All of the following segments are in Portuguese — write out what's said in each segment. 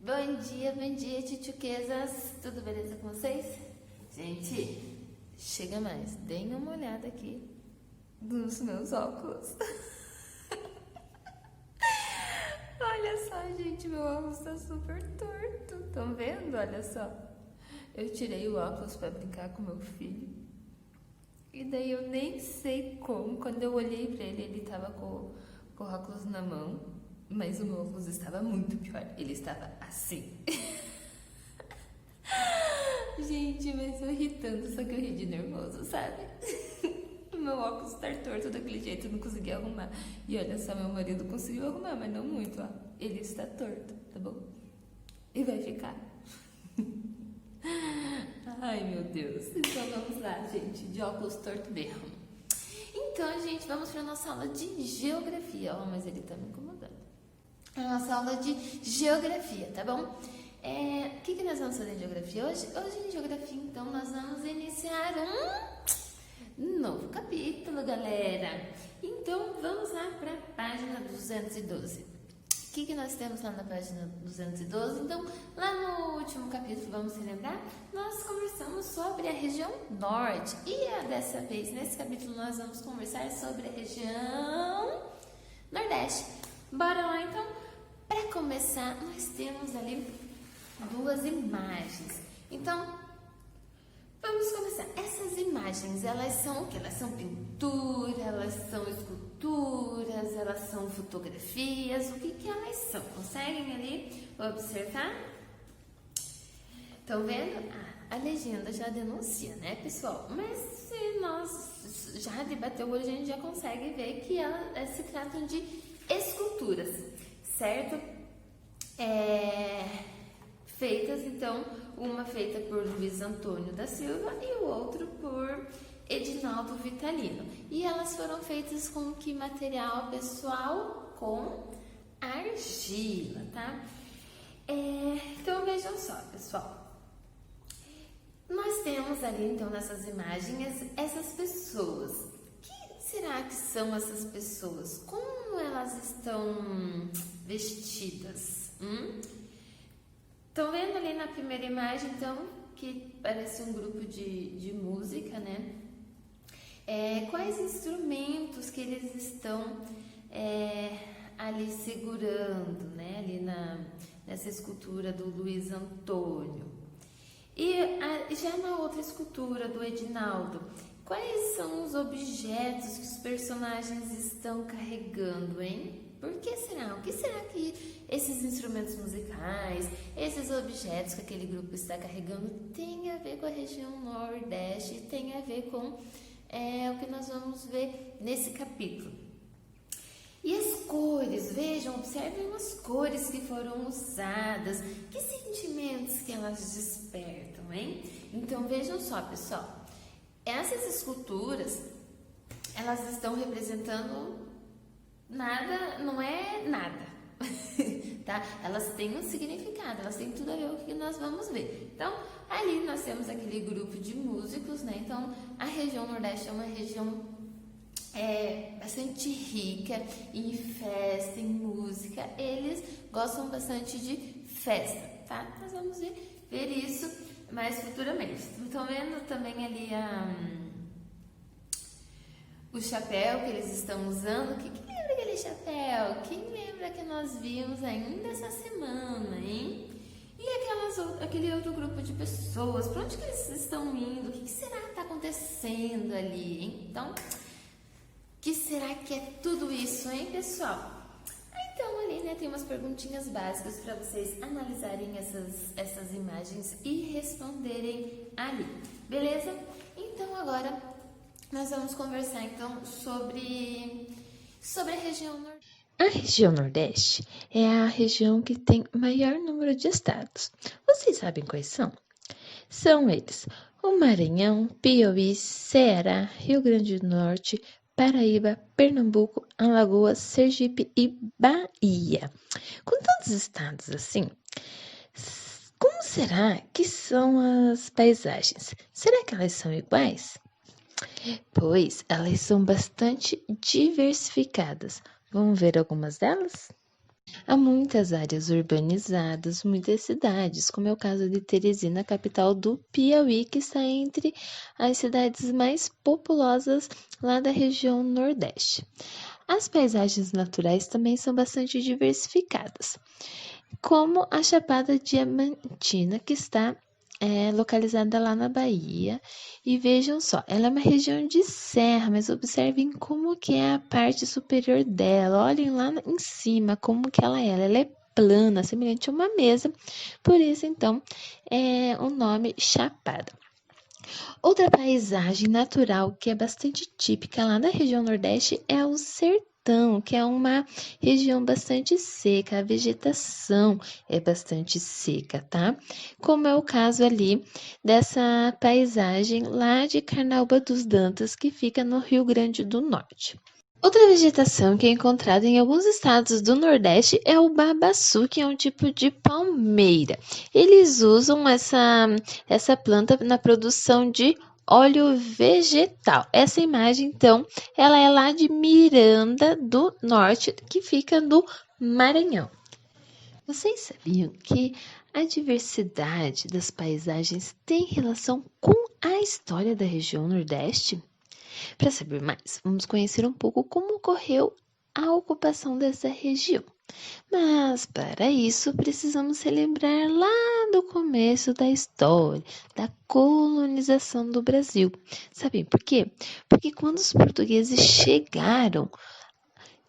Bom dia, tchutchuquezas! Tudo beleza com vocês? Gente, chega mais, deem uma olhada aqui nos meus óculos. Olha só, gente, meu óculos tá super torto. Estão vendo? Olha só. Eu tirei o óculos pra brincar com meu filho. E daí eu nem sei como, quando eu olhei pra ele, ele tava com o óculos na mão. Mas o meu óculos estava muito pior. Ele estava assim. Gente, mas eu ri tanto, só que eu ri de nervoso, sabe? O meu óculos tá torto daquele jeito, eu não consegui arrumar. E olha só, meu marido conseguiu arrumar, mas não muito, ó. Ele está torto, tá bom? E vai ficar. Ai, meu Deus. Então vamos lá, gente, de óculos torto mesmo. Então, gente, vamos para nossa aula de geografia. Ó, mas ele tá me incomodando. A nossa aula de geografia, tá bom? O que nós vamos fazer em geografia hoje? Hoje em geografia, então, nós vamos iniciar um novo capítulo, galera. Então, vamos lá para a página 212. O que nós temos lá na página 212? Então, lá no último capítulo, vamos se lembrar, nós conversamos sobre a região norte. E dessa vez, nesse capítulo, nós vamos conversar sobre a região nordeste. Bora lá, então? Para começar, nós temos ali duas imagens. Então, vamos começar. Essas imagens, elas são o quê? Elas são pintura, elas são esculturas, elas são fotografias. O que elas são? Conseguem ali observar? Estão vendo? A legenda já denuncia, né, pessoal? Mas se nós já debateu hoje, a gente já consegue ver que elas se tratam de esculturas, certo? Feitas, então, uma feita por Luiz Antônio da Silva e o outro por Edinaldo Vitalino. E elas foram feitas com que material, pessoal? Com argila, tá? Então, vejam só, pessoal. Nós temos ali, então, nessas imagens, essas pessoas. Quem será que são essas pessoas? Como elas estão vestidas? Estão vendo ali na primeira imagem, então, que parece um grupo de música, né? Quais instrumentos que eles estão ali segurando, né? Ali nessa escultura do Luiz Antônio. E já na outra escultura do Edinaldo, quais são os objetos que os personagens estão carregando, hein? Por que será? O que será que esses instrumentos musicais, esses objetos que aquele grupo está carregando tem a ver com a região Nordeste, tem a ver com o que nós vamos ver nesse capítulo. E as cores, vejam, observem as cores que foram usadas, que sentimentos que elas despertam, hein? Então vejam só, pessoal, essas esculturas, elas estão representando nada, não é nada, tá? Elas têm um significado, elas têm tudo a ver com o que nós vamos ver. Então, ali nós temos aquele grupo de músicos, né? Então, a região Nordeste é uma região bastante rica em festa, em música. Eles gostam bastante de festa, tá? Nós vamos ver isso mais futuramente. Estão vendo também ali o chapéu que eles estão usando? Quem lembra aquele chapéu? Quem lembra que nós vimos ainda essa semana, hein? E aquele outro grupo de pessoas, para onde que eles estão indo? O que será que está acontecendo ali, hein? Então, o que será que é tudo isso, hein, pessoal? Então, ali, né, tem umas perguntinhas básicas para vocês analisarem essas imagens e responderem ali, beleza? Então, agora nós vamos conversar então sobre a região Nordeste. A região Nordeste é a região que tem maior número de estados. Vocês sabem quais são? São eles: o Maranhão, Piauí, Ceará, Rio Grande do Norte, Paraíba, Pernambuco, Alagoas, Sergipe e Bahia. Com tantos estados assim, como será que são as paisagens? Será que elas são iguais? Pois elas são bastante diversificadas. Vamos ver algumas delas? Há muitas áreas urbanizadas, muitas cidades, como é o caso de Teresina, capital do Piauí, que está entre as cidades mais populosas lá da região Nordeste. As paisagens naturais também são bastante diversificadas, como a Chapada Diamantina, que está localizada lá na Bahia. E vejam só, ela é uma região de serra, mas observem como que é a parte superior dela. Olhem lá em cima como que ela é. Ela é plana, semelhante a uma mesa. Por isso, então, é o nome Chapada. Outra paisagem natural que é bastante típica lá da região Nordeste é o sertão, que é uma região bastante seca, a vegetação é bastante seca, tá? Como é o caso ali dessa paisagem lá de Carnaúba dos Dantas, que fica no Rio Grande do Norte. Outra vegetação que é encontrada em alguns estados do Nordeste é o babaçu, que é um tipo de palmeira. Eles usam essa planta na produção de óleo vegetal. Essa imagem, então, ela é lá de Miranda do Norte, que fica no Maranhão. Vocês sabiam que a diversidade das paisagens tem relação com a história da região Nordeste? Para saber mais, vamos conhecer um pouco como ocorreu a ocupação dessa região. Mas para isso precisamos relembrar lá do começo da história, da colonização do Brasil. Sabem por quê? Porque quando os portugueses chegaram,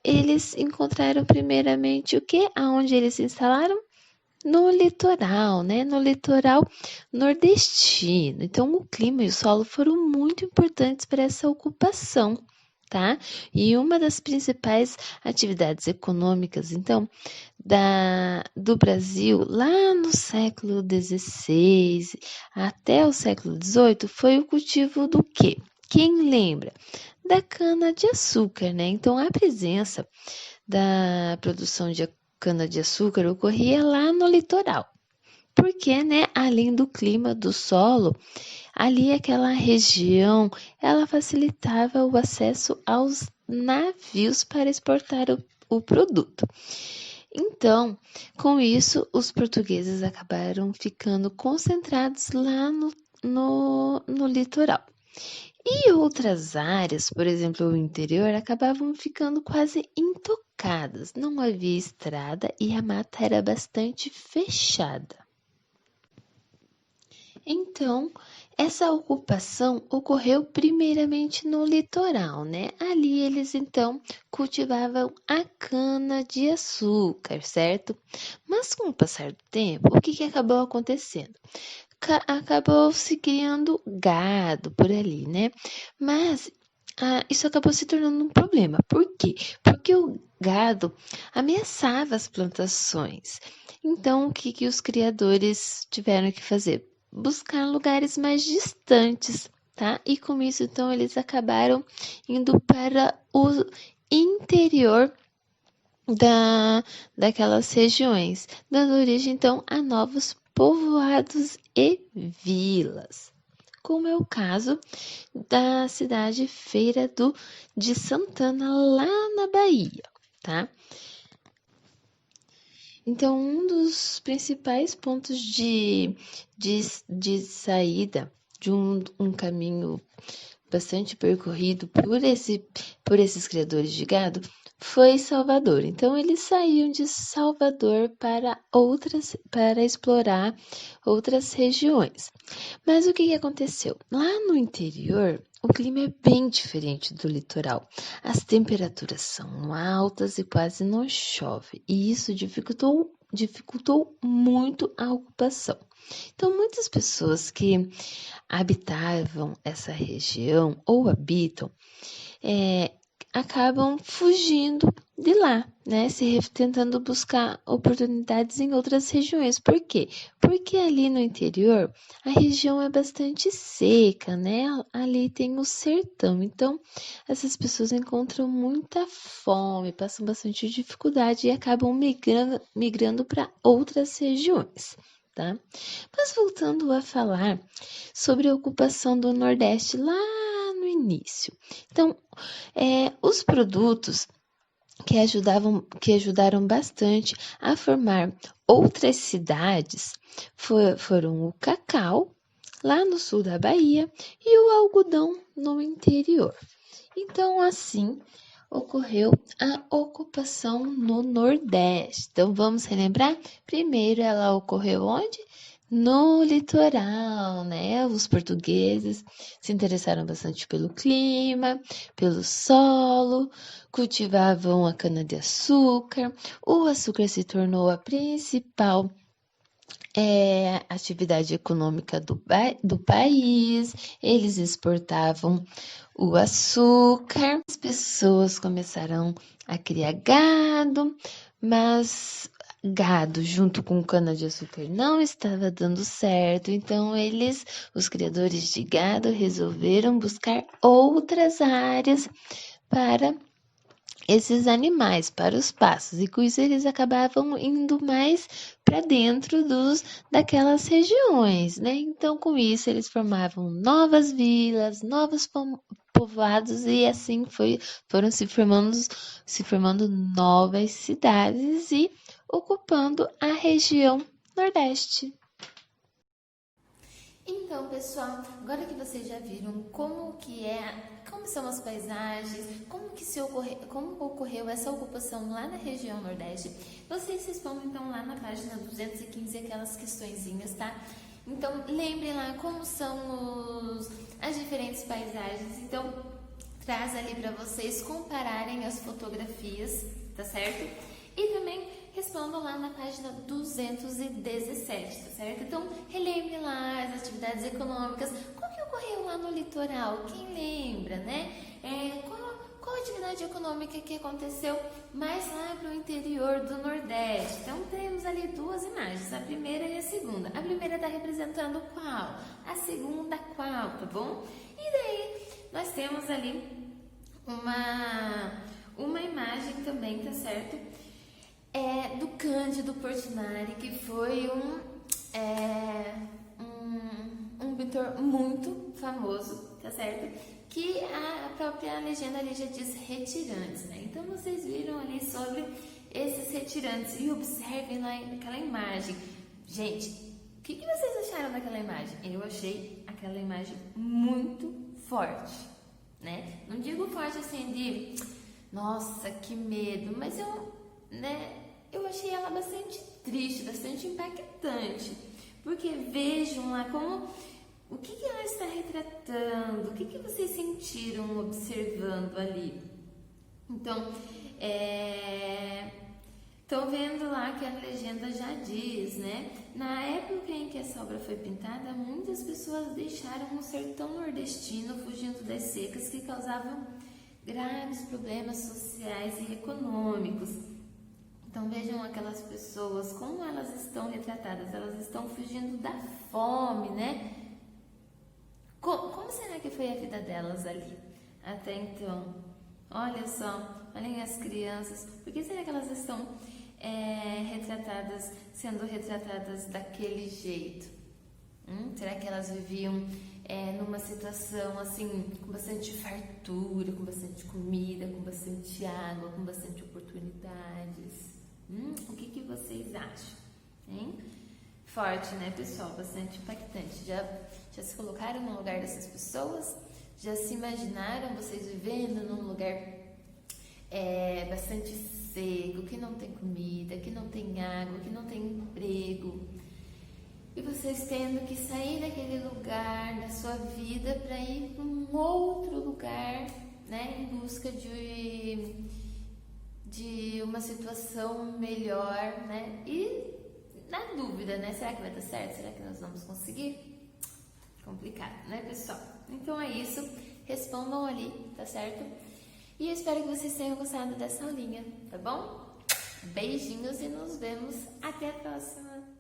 eles encontraram primeiramente o que? Aonde eles se instalaram? No litoral, né? No litoral nordestino. Então, o clima e o solo foram muito importantes para essa ocupação, tá? E uma das principais atividades econômicas, então, do Brasil, lá no século XVI até o século XVIII, foi o cultivo do quê? Quem lembra? Da cana-de-açúcar, né? Então, a presença da produção de cana-de-açúcar ocorria lá no litoral. Porque, né, além do clima do solo, ali aquela região, ela facilitava o acesso aos navios para exportar o produto. Então, com isso, os portugueses acabaram ficando concentrados lá no litoral. E outras áreas, por exemplo, o interior, acabavam ficando quase intocadas. Não havia estrada e a mata era bastante fechada. Então, essa ocupação ocorreu primeiramente no litoral, né? Ali eles então cultivavam a cana-de-açúcar, certo? Mas com o passar do tempo, o que acabou acontecendo? Acabou se criando gado por ali, né? Mas isso acabou se tornando um problema. Por quê? Porque o gado ameaçava as plantações. Então, o que os criadores tiveram que fazer? Buscar lugares mais distantes, tá? E com isso, então, eles acabaram indo para o interior daquelas regiões, dando origem, então, a novos povoados e vilas, como é o caso da cidade Feira de Santana, lá na Bahia, tá? Então, um dos principais pontos de saída de um caminho bastante percorrido por esses criadores de gado foi Salvador. Então, eles saíam de Salvador para explorar outras regiões. Mas o que aconteceu? Lá no interior, o clima é bem diferente do litoral. As temperaturas são altas e quase não chove, e isso dificultou muito a ocupação. Então, muitas pessoas que habitavam essa região ou habitam, acabam fugindo de lá, né? Tentando buscar oportunidades em outras regiões. Por quê? Porque ali no interior a região é bastante seca, né? Ali tem o sertão. Então, essas pessoas encontram muita fome, passam bastante dificuldade e acabam migrando para outras regiões. Tá? Mas voltando a falar sobre a ocupação do Nordeste lá no início. Então, os produtos que ajudaram bastante a formar outras cidades foram o cacau, lá no sul da Bahia, e o algodão no interior. Então, assim, ocorreu a ocupação no Nordeste. Então, vamos relembrar? Primeiro, ela ocorreu onde? No litoral, né? Os portugueses se interessaram bastante pelo clima, pelo solo, cultivavam a cana-de-açúcar. O açúcar se tornou a principal atividade econômica do país, eles exportavam o açúcar, as pessoas começaram a criar gado, mas gado junto com cana-de-açúcar não estava dando certo, então os criadores de gado, resolveram buscar outras áreas para esses animais, para os pastos, e com isso eles acabavam indo mais para dentro daquelas regiões, né? Então, com isso, eles formavam novas vilas, novos povoados, e assim foram se formando novas cidades e ocupando a região Nordeste. Então, pessoal, agora que vocês já viram como são as paisagens, como ocorreu essa ocupação lá na região Nordeste, vocês respondem então lá na página 215 aquelas questõezinhas, tá? Então, lembrem lá como são as diferentes paisagens. Então, traz ali para vocês compararem as fotografias, tá certo? E também respondam lá na página 217, tá certo? Então, relembre lá as atividades econômicas. Qual que ocorreu lá no litoral? Quem lembra, né? Qual atividade econômica que aconteceu mais lá para o interior do Nordeste? Então, temos ali duas imagens, a primeira e a segunda. A primeira está representando qual? A segunda qual, tá bom? E daí, nós temos ali uma imagem também, tá certo? Do Cândido Portinari, que foi um pintor muito famoso, tá certo? Que a própria legenda ali já diz retirantes, né? Então vocês viram ali sobre esses retirantes e observem lá naquela imagem. Gente, o que vocês acharam daquela imagem? Eu achei aquela imagem muito forte, né? Não digo forte assim de, nossa, que medo, mas eu achei ela bastante triste, bastante impactante, porque vejam lá o que ela está retratando, o que vocês sentiram observando ali. Então, estão vendo lá que a legenda já diz, né? Na época em que essa obra foi pintada, muitas pessoas deixaram o sertão nordestino fugindo das secas que causavam graves problemas sociais e econômicos. Então vejam aquelas pessoas, como elas estão retratadas, elas estão fugindo da fome, né? Como será que foi a vida delas ali até então? Olha só, olhem as crianças, por que será que elas estão sendo retratadas daquele jeito? Será que elas viviam numa situação assim, com bastante fartura, com bastante comida, com bastante água, com bastante oportunidades? O que vocês acham? Hein? Forte, né, pessoal? Bastante impactante. Já se colocaram no lugar dessas pessoas? Já se imaginaram vocês vivendo num lugar bastante seco, que não tem comida, que não tem água, que não tem emprego? E vocês tendo que sair daquele lugar da sua vida para ir para um outro lugar, né, em busca de uma situação melhor, né? E na dúvida, né? Será que vai dar certo? Será que nós vamos conseguir? Complicado, né, pessoal? Então é isso. Respondam ali, tá certo? E eu espero que vocês tenham gostado dessa aulinha, tá bom? Beijinhos e nos vemos até a próxima!